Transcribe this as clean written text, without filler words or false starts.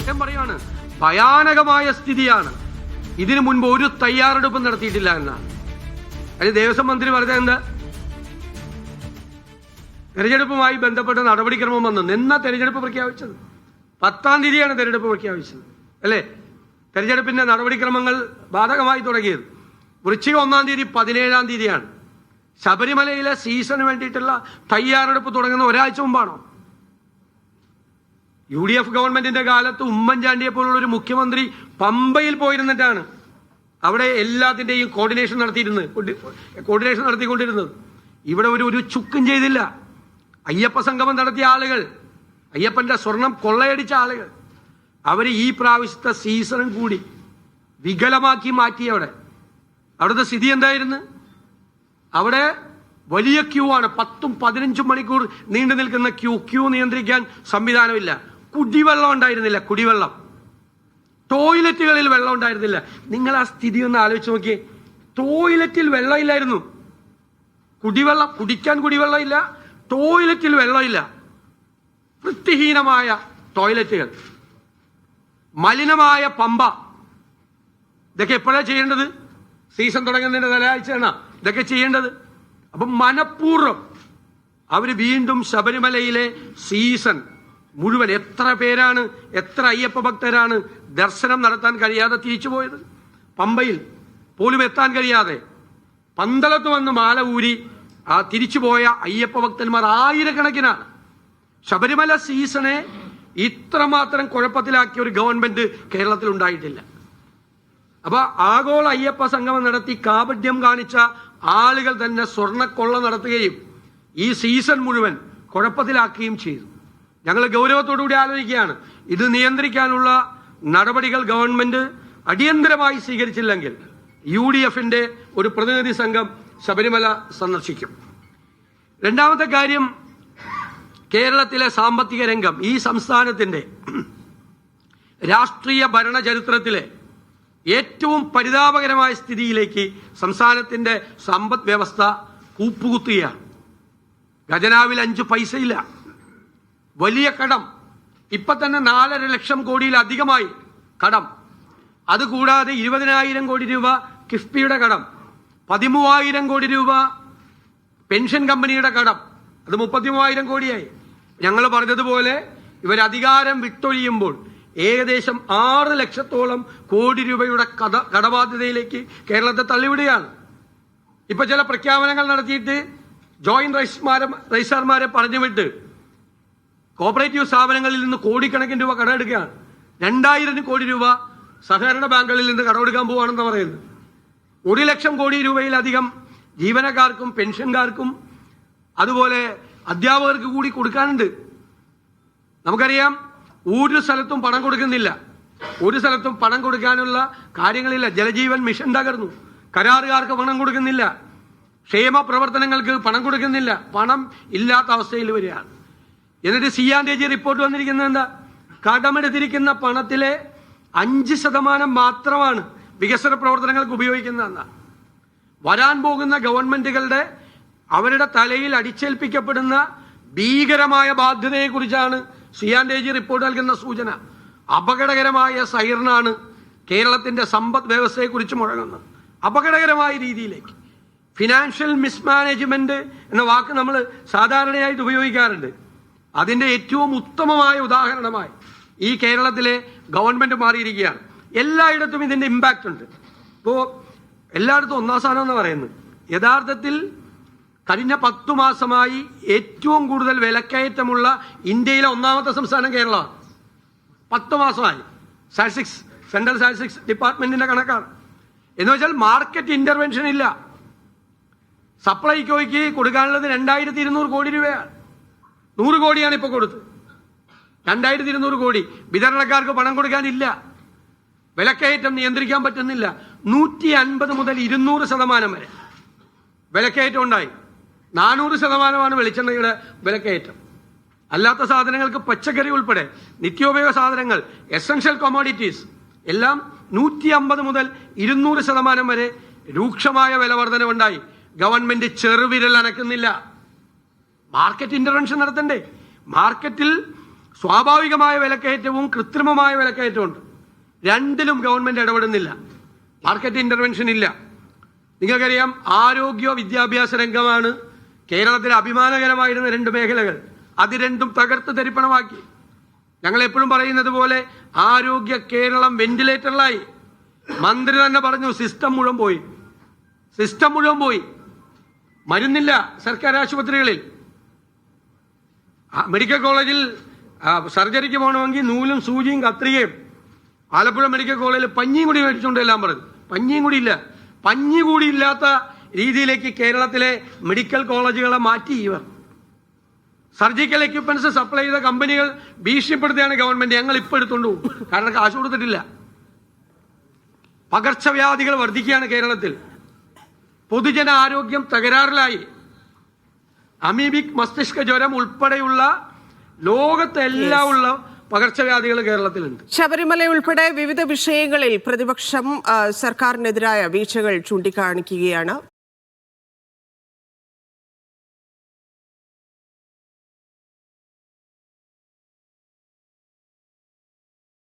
ഞാൻ പറയാണ്, ഭയാനകമായ സ്ഥിതിയാണ്. ഇതിനു മുൻപ് ഒരു തയ്യാറെടുപ്പും നടത്തിയിട്ടില്ല എന്നാണ്. അതിന് ദേവസ്വം മന്ത്രി പറഞ്ഞത് എന്താ? തെരഞ്ഞെടുപ്പുമായി ബന്ധപ്പെട്ട നടപടിക്രമം വന്നു. എന്നാ തെരഞ്ഞെടുപ്പ് പ്രഖ്യാപിച്ചത്? 10-ാം തീയതിയാണ് തെരഞ്ഞെടുപ്പ് പ്രഖ്യാപിച്ചത് അല്ലേ? തെരഞ്ഞെടുപ്പിന്റെ നടപടിക്രമങ്ങൾ ബാധകമായി തുടങ്ങിയത് വൃശ്ചിക 1-ാം തീയതി 17-ാം തീയതിയാണ്. ശബരിമലയിലെ സീസണിന് വേണ്ടിയിട്ടുള്ള തയ്യാറെടുപ്പ് തുടങ്ങുന്ന ഒരാഴ്ച മുമ്പാണോ? UDF ഗവൺമെന്റിന്റെ കാലത്ത് ഉമ്മൻചാണ്ടിയെ പോലുള്ള ഒരു മുഖ്യമന്ത്രി പമ്പയിൽ പോയിരുന്നിട്ടാണ് അവിടെ എല്ലാത്തിന്റെയും കോർഡിനേഷൻ നടത്തിക്കൊണ്ടിരുന്നത്. ഇവിടെ ഒരു ചുക്കും ചെയ്തില്ല. അയ്യപ്പ സംഗമം നടത്തിയ ആളുകൾ, അയ്യപ്പന്റെ സ്വർണം കൊള്ളയടിച്ച ആളുകൾ, അവർ ഈ പ്രാവശ്യത്തെ സീസണും കൂടി വികലമാക്കി മാറ്റി. അവിടുത്തെ സ്ഥിതി എന്തായിരുന്നു? അവിടെ വലിയ ക്യൂ ആണ്. 10-15 മണിക്കൂർ നീണ്ടു നിൽക്കുന്ന ക്യൂ നിയന്ത്രിക്കാൻ സംവിധാനമില്ല. കുടിവെള്ളം ഉണ്ടായിരുന്നില്ല. കുടിവെള്ളം, ടോയ്ലറ്റുകളിൽ വെള്ളം ഉണ്ടായിരുന്നില്ല. നിങ്ങൾ ആ സ്ഥിതി ഒന്ന് ആലോചിച്ച് നോക്കിയേ. ടോയ്ലറ്റിൽ വെള്ളമില്ലായിരുന്നു. കുടിവെള്ളം, കുടിക്കാൻ കുടിവെള്ളമില്ല, ടോയ്ലറ്റിൽ വെള്ളമില്ല. വൃത്തിഹീനമായ ടോയ്ലറ്റുകൾ, മലിനമായ പമ്പ. ഇതൊക്കെ എപ്പോഴാണ് ചെയ്യേണ്ടത്? സീസൺ തുടങ്ങുന്നതിന്റെ തലയാഴ്ചയാണ് ഇതൊക്കെ ചെയ്യേണ്ടത്. അപ്പം മനഃപൂർവ്വം അവര് വീണ്ടും ശബരിമലയിലെ സീസൺ മുഴുവൻ, എത്ര പേരാണ്, എത്ര അയ്യപ്പ ഭക്തരാണ് ദർശനം നടത്താൻ കഴിയാതെ തിരിച്ചുപോയത്? പമ്പയിൽ പോലും എത്താൻ കഴിയാതെ പന്തളത്ത് വന്ന് മാല ഊരി തിരിച്ചുപോയ അയ്യപ്പ ഭക്തന്മാർ ആയിരക്കണക്കിനാണ്. ശബരിമല സീസണെ ഇത്രമാത്രം കുഴപ്പത്തിലാക്കിയ ഒരു ഗവൺമെന്റ് കേരളത്തിൽ ഉണ്ടായിട്ടില്ല. അപ്പൊ ആഗോള അയ്യപ്പ സംഗമം നടത്തി കാപട്യം കാണിച്ച ആളുകൾ തന്നെ സ്വർണ്ണക്കൊള്ള നടത്തുകയും ഈ സീസൺ മുഴുവൻ കുഴപ്പത്തിലാക്കുകയും ചെയ്തു. ഞങ്ങൾ ഗൗരവത്തോടുകൂടി ആലോചിക്കുകയാണ്. ഇത് നിയന്ത്രിക്കാനുള്ള നടപടികൾ ഗവൺമെന്റ് അടിയന്തരമായി സ്വീകരിച്ചില്ലെങ്കിൽ UDFന്റെ ഒരു പ്രതിനിധി സംഘം ശബരിമല സന്ദർശിക്കും. രണ്ടാമത്തെ കാര്യം, കേരളത്തിലെ സാമ്പത്തിക രംഗം ഈ സംസ്ഥാനത്തിന്റെ രാഷ്ട്രീയ ഭരണ ചരിത്രത്തിലെ ഏറ്റവും പരിതാപകരമായ സ്ഥിതിയിലേക്ക് സംസ്ഥാനത്തിന്റെ സമ്പദ് വ്യവസ്ഥ കൂപ്പുകുത്തുകയാണ്. ഖജനാവിൽ 5 പൈസയില്ല. വലിയ കടം. ഇപ്പൊ തന്നെ 4.5 ലക്ഷം കോടിയിലധികമായി കടം. അതുകൂടാതെ 20,000 കോടി രൂപ കിഫ്ബിയുടെ കടം, 13,000 കോടി രൂപ പെൻഷൻ കമ്പനിയുടെ കടം. അത് 33,000 കോടിയായി. ഞങ്ങൾ പറഞ്ഞതുപോലെ ഇവർ അധികാരം വിട്ടൊഴിയുമ്പോൾ ഏകദേശം 6 ലക്ഷത്തോളം കോടി രൂപയുടെ കടബാധ്യതയിലേക്ക് കേരളത്തെ തള്ളിവിടുകയാണ്. ഇപ്പൊ ചില പ്രഖ്യാപനങ്ങൾ നടത്തിയിട്ട് ജോയിന്റ് രജിസ്ട്രാർമാരെ പറഞ്ഞുവിട്ട് കോപ്പറേറ്റീവ് സ്ഥാപനങ്ങളിൽ നിന്ന് കോടിക്കണക്കിന് രൂപ കടമെടുക്കുകയാണ്. 2,000 കോടി രൂപ സഹകരണ ബാങ്കുകളിൽ നിന്ന് കടമെടുക്കാൻ പോവുകയാണെന്ന് പറയുന്നത്. 1 ലക്ഷം കോടി രൂപയിലധികം ജീവനക്കാർക്കും പെൻഷൻകാർക്കും അതുപോലെ അധ്യാപകർക്ക് കൂടി കൊടുക്കാനുണ്ട്. നമുക്കറിയാം, ഒരു സ്ഥലത്തും പണം കൊടുക്കുന്നില്ല. ഒരു സ്ഥലത്തും പണം കൊടുക്കാനുള്ള കാര്യങ്ങളില്ല. ജലജീവൻ മിഷൻ തകർന്നു. കരാറുകാർക്ക് പണം കൊടുക്കുന്നില്ല. ക്ഷേമ പ്രവർത്തനങ്ങൾക്ക് പണം കൊടുക്കുന്നില്ല. പണം ഇല്ലാത്ത അവസ്ഥയിൽ വരികയാണ്. എന്നിട്ട് C&AG റിപ്പോർട്ട് വന്നിരിക്കുന്നത് എന്താ? കടമെടുത്തിരിക്കുന്ന പണത്തിലെ 5% മാത്രമാണ് വികസന പ്രവർത്തനങ്ങൾക്ക് ഉപയോഗിക്കുന്നതെന്നാ. വരാൻ പോകുന്ന ഗവൺമെന്റുകളുടെ അവരുടെ തലയിൽ അടിച്ചേൽപ്പിക്കപ്പെടുന്ന ഭീകരമായ ബാധ്യതയെക്കുറിച്ചാണ് C&AG റിപ്പോർട്ട് നൽകുന്ന സൂചന. അപകടകരമായ സൈറനാണ് കേരളത്തിന്റെ സമ്പദ് വ്യവസ്ഥയെക്കുറിച്ച് മുഴങ്ങുന്നത്. അപകടകരമായ രീതിയിലേക്ക്. ഫിനാൻഷ്യൽ മിസ്മാനേജ്മെന്റ് എന്ന വാക്ക് നമ്മൾ സാധാരണയായിട്ട് ഉപയോഗിക്കാറുണ്ട്. അതിന്റെ ഏറ്റവും ഉത്തമമായ ഉദാഹരണമായി ഈ കേരളത്തിലെ ഗവൺമെന്റ് മാറിയിരിക്കുകയാണ്. എല്ലായിടത്തും ഇതിന്റെ ഇമ്പാക്റ്റ് ഉണ്ട്. ഇപ്പോ എല്ലായിടത്തും 1-ാം സ്ഥാനം എന്ന് പറയുന്നത്. യഥാർത്ഥത്തിൽ കഴിഞ്ഞ 10 മാസമായി ഏറ്റവും കൂടുതൽ വിലക്കയറ്റമുള്ള ഇന്ത്യയിലെ 1-ാമത്തെ സംസ്ഥാനം കേരളമാണ്. 10 മാസമായി. സ്റ്റാറ്റിസ്റ്റിക്സ്, സെൻട്രൽ സ്റ്റാറ്റിസ്റ്റിക്സ് ഡിപ്പാർട്ട്മെന്റിന്റെ കണക്കാണ്. എന്ന് വെച്ചാൽ മാർക്കറ്റ് ഇന്റർവെൻഷൻ ഇല്ല. സപ്ലൈകോയ്ക്ക് കൊടുക്കാനുള്ളത് 2,200 കോടി രൂപയാണ്. 100 കോടിയാണ് ഇപ്പോൾ കൊടുത്തത്. 2,200 കോടി. വിതരണക്കാർക്ക് പണം കൊടുക്കാനില്ല. വിലക്കയറ്റം നിയന്ത്രിക്കാൻ പറ്റുന്നില്ല. 150 മുതൽ 200% വരെ വിലക്കയറ്റം ഉണ്ടായി. 400% വെളിച്ചെണ്ണയുടെ വിലക്കയറ്റം. അല്ലാത്ത സാധനങ്ങൾക്ക് പച്ചക്കറി ഉൾപ്പെടെ നിത്യോപയോഗ സാധനങ്ങൾ, എസൻഷ്യൽ കൊമോഡിറ്റീസ് എല്ലാം 150 മുതൽ 200% വരെ രൂക്ഷമായ വില വർധനവുണ്ടായി. ഗവൺമെന്റ് ചെറുവിരൽ അനക്കുന്നില്ല. മാർക്കറ്റ് ഇന്റർവെൻഷൻ നടത്തണ്ടേ? മാർക്കറ്റിൽ സ്വാഭാവികമായ വിലക്കയറ്റവും കൃത്രിമമായ വിലക്കയറ്റവും ഉണ്ട്. രണ്ടിലും ഗവൺമെന്റ് ഇടപെടുന്നില്ല. മാർക്കറ്റ് ഇന്റർവെൻഷൻ ഇല്ല. നിങ്ങൾക്കറിയാം, ആരോഗ്യ വിദ്യാഭ്യാസ രംഗമാണ് കേരളത്തിലെ അഭിമാനകരമായിരുന്ന രണ്ട് മേഖലകൾ. അത് രണ്ടും തകർത്ത് തരിപ്പണമാക്കി. ഞങ്ങൾ എപ്പോഴും പറയുന്നത് പോലെ ആരോഗ്യ കേരളം വെന്റിലേറ്ററിലായി. മന്ത്രി തന്നെ പറഞ്ഞു സിസ്റ്റം മുഴുവൻ പോയി. മരുന്നില്ല സർക്കാർ ആശുപത്രികളിൽ. മെഡിക്കൽ കോളേജിൽ സർജറിക്ക് പോകണമെങ്കിൽ നൂലും സൂചിയും കത്രികയും. ആലപ്പുഴ മെഡിക്കൽ കോളേജിൽ പഞ്ഞിയും കൂടി മേടിച്ചുകൊണ്ട് എല്ലാം പറഞ്ഞു. പഞ്ഞിയും കൂടി ഇല്ല. പഞ്ഞി കൂടി ഇല്ലാത്ത രീതിയിലേക്ക് കേരളത്തിലെ മെഡിക്കൽ കോളേജുകളെ മാറ്റി ഇവർ. സർജിക്കൽ എക്യുപ്മെന്റ്സ് സപ്ലൈ ചെയ്ത കമ്പനികൾ ഭീഷണിപ്പെടുത്തുകയാണ് ഗവൺമെന്റ്. ഞങ്ങൾ ഇപ്പോൾ എടുത്തുകൊണ്ട് പോകും, കാരണം കാശ് കൊടുത്തിട്ടില്ല. പകർച്ചവ്യാധികൾ വർദ്ധിക്കുകയാണ് കേരളത്തിൽ. പൊതുജന ആരോഗ്യം തകരാറിലായി. അമീബിക് മസ്തിഷ്ക ജ്വരം ഉൾപ്പെടെയുള്ള ലോകത്തെല്ലാം ഉള്ള പകർച്ചവ്യാധികൾ കേരളത്തിലുണ്ട്. ശബരിമല ഉൾപ്പെടെ വിവിധ വിഷയങ്ങളിൽ പ്രതിപക്ഷം സർക്കാരിനെതിരായ വീഴ്ചകൾ ചൂണ്ടിക്കാണിക്കുകയാണ്.